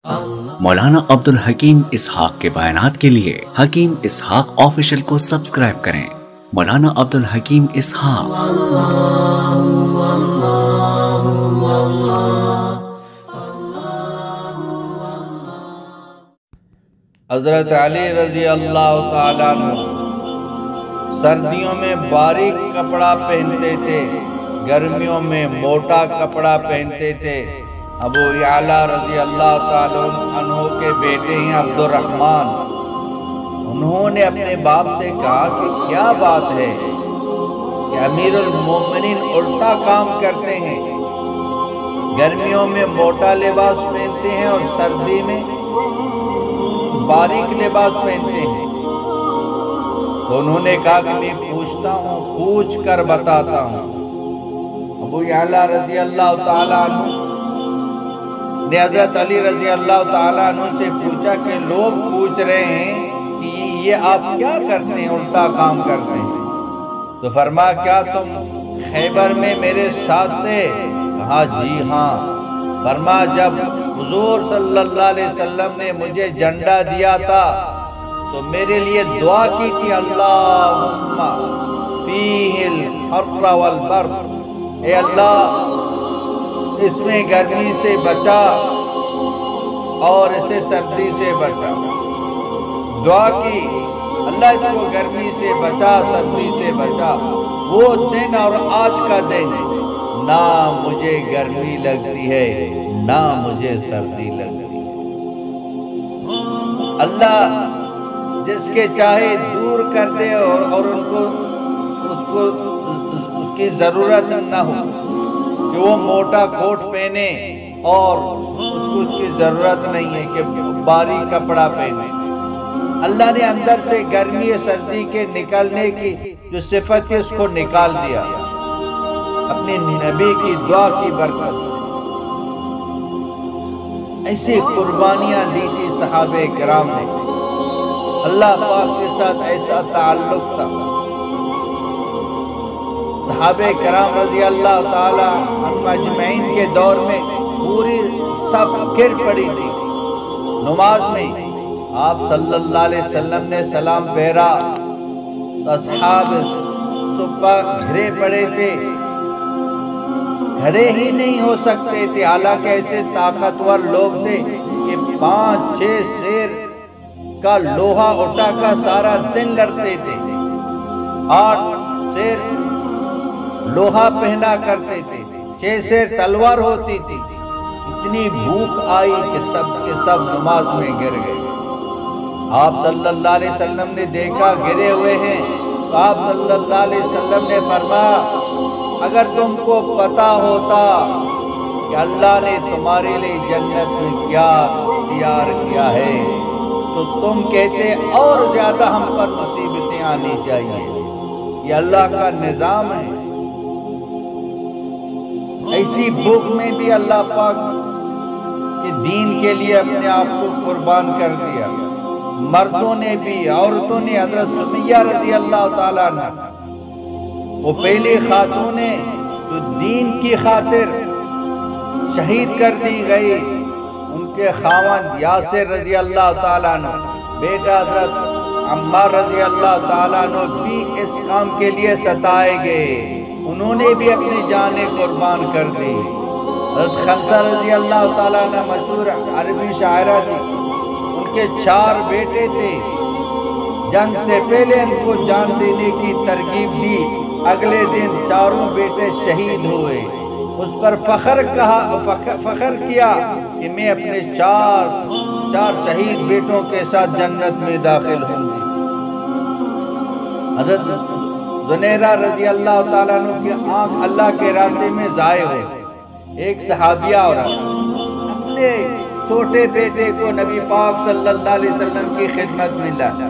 مولانا عبدالحکیم اسحاق کے بیانات کے لیے حکیم اسحاق آفیشل کو سبسکرائب کریں۔ مولانا عبدالحکیم اسحاق۔ حضرت علی رضی اللہ تعالیٰ عنہ سردیوں میں باریک کپڑا پہنتے تھے، گرمیوں میں موٹا کپڑا پہنتے تھے۔ ابو یعلا رضی اللہ تعالیٰ عنہ کے بیٹے ہیں عبد الرحمن، انہوں نے اپنے باپ سے کہا کہ کیا بات ہے کہ امیر المومنین الٹا کام کرتے ہیں، گرمیوں میں موٹا لباس پہنتے ہیں اور سردی میں باریک لباس پہنتے ہیں۔ تو انہوں نے کہا کہ میں پوچھتا ہوں، پوچھ کر بتاتا ہوں۔ ابو یعلا رضی اللہ تعالیٰ عنہ نے حضرت علی رضی اللہ تعالیٰ عنہ سے پوچھا کہ لوگ پوچھ رہے ہیں کہ یہ آپ کیا کرتے ہیں، الٹا کام کرتے ہیں؟ تو فرمایا کیا تم خیبر میں میرے ساتھ تھے؟ کہا جی ہاں۔ فرمایا جب حضور صلی اللہ علیہ وسلم نے مجھے جھنڈا دیا تھا تو میرے لیے دعا کی تھی، اللہم فیہ الحر والبرد، اے اللہ اس میں گرمی سے بچا اور اسے سردی سے بچا۔ دعا کی اللہ اس کو گرمی سے بچا، سردی سے بچا۔ وہ دن اور آج کا دن نہ مجھے گرمی لگتی ہے نہ مجھے سردی لگتی ہے۔ اللہ جس کے چاہے دور کر دے اور اس کو اس کی ضرورت نہ ہو کہ وہ موٹا کوٹ پہنے اور اس کی ضرورت نہیں ہے کہ باریک کپڑا پہنے۔ اللہ نے اندر سے گرمی سردی کے نکلنے کی جو صفت ہے اس کو نکال دیا اپنے نبی کی دعا کی برکت سے۔ ایسی قربانیاں دی تھی صحابہ کرام نے، اللہ پاک کے ساتھ ایسا تعلق تھا۔ صحابہ کرام رضی اللہ تعالی عنہم اجمعین کے دور میں پوری صف گر پڑی تھی۔ نماز میں آپ صلی اللہ علیہ وسلم نے سلام پھیرا تو اصحاب صفہ گھرے پڑے تھے، کھڑے ہی نہیں ہو سکتے تھے، حالانکہ ایسے طاقتور لوگ تھے کہ 5-6 شیر کا لوہا اٹھا کر سارا دن لڑتے تھے، 8 شیر لوہا پہنا کرتے تھے، 6 شیر تلوار ہوتی تھی۔ اتنی بھوک آئی کہ سب کے سب نماز میں گر گئے۔ آپ صلی اللہ علیہ وسلم نے دیکھا گرے ہوئے ہیں تو آپ صلی اللہ علیہ وسلم نے فرمایا اگر تم کو پتا ہوتا کہ اللہ نے تمہارے لیے جنت میں کیا تیار کیا ہے تو تم کہتے اور زیادہ ہم پر مصیبتیں آنی چاہیے۔ یہ اللہ کا نظام ہے۔ ایسی بھوک میں بھی اللہ پاک کے دین کے لیے اپنے آپ کو قربان کر دیا۔ مردوں نے بھی، عورتوں نے، حضرت سمیہ رضی اللہ تعالیٰ عنہ وہ پہلی خاتون ہے جو دین کی خاطر شہید کر دی گئی۔ ان کے خاوند یاسر رضی اللہ تعالیٰ عنہ، بیٹا حضرت عمار رضی اللہ تعالیٰ عنہ بھی اس کام کے لیے ستائے گئے، انہوں نے بھی اپنی جانیں قربان کر دی۔ حضرت خنسہ رضی اللہ تعالیٰ عنہ مشہور عربی شاعرہ تھی، ان کے 4 بیٹے تھے، جنگ سے پہلے ان کو جان دینے کی ترغیب دی، اگلے دن 4 بیٹے شہید ہوئے۔ اس پر فخر کیا کہ میں اپنے 4 شہید بیٹوں کے ساتھ جنت میں داخل ہوں گی۔ حضرت زنیرہ رضی اللہ تعالیٰ عنہ کی آنکھ اللہ کے راستے میں ضائع ہوئی۔ ایک صحابیہ عورت اپنے چھوٹے بیٹے کو نبی پاک صلی اللہ علیہ وسلم کی خدمت میں لایا،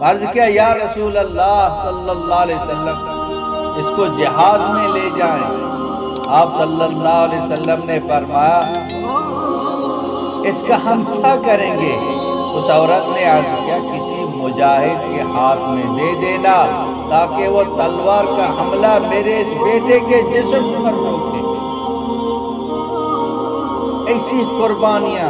عرض کیا یا رسول اللہ صلی اللہ علیہ وسلم اس کو جہاد میں لے جائیں۔ آپ صلی اللہ علیہ وسلم نے فرمایا اس کا ہم کیا کریں گے؟ اس عورت نے عرض کیا کسی مجاہد کے ہاتھ میں دے دینا تاکہ وہ تلوار کا حملہ میرے اس بیٹے کے جسم پر روکے۔ ایسی قربانیاں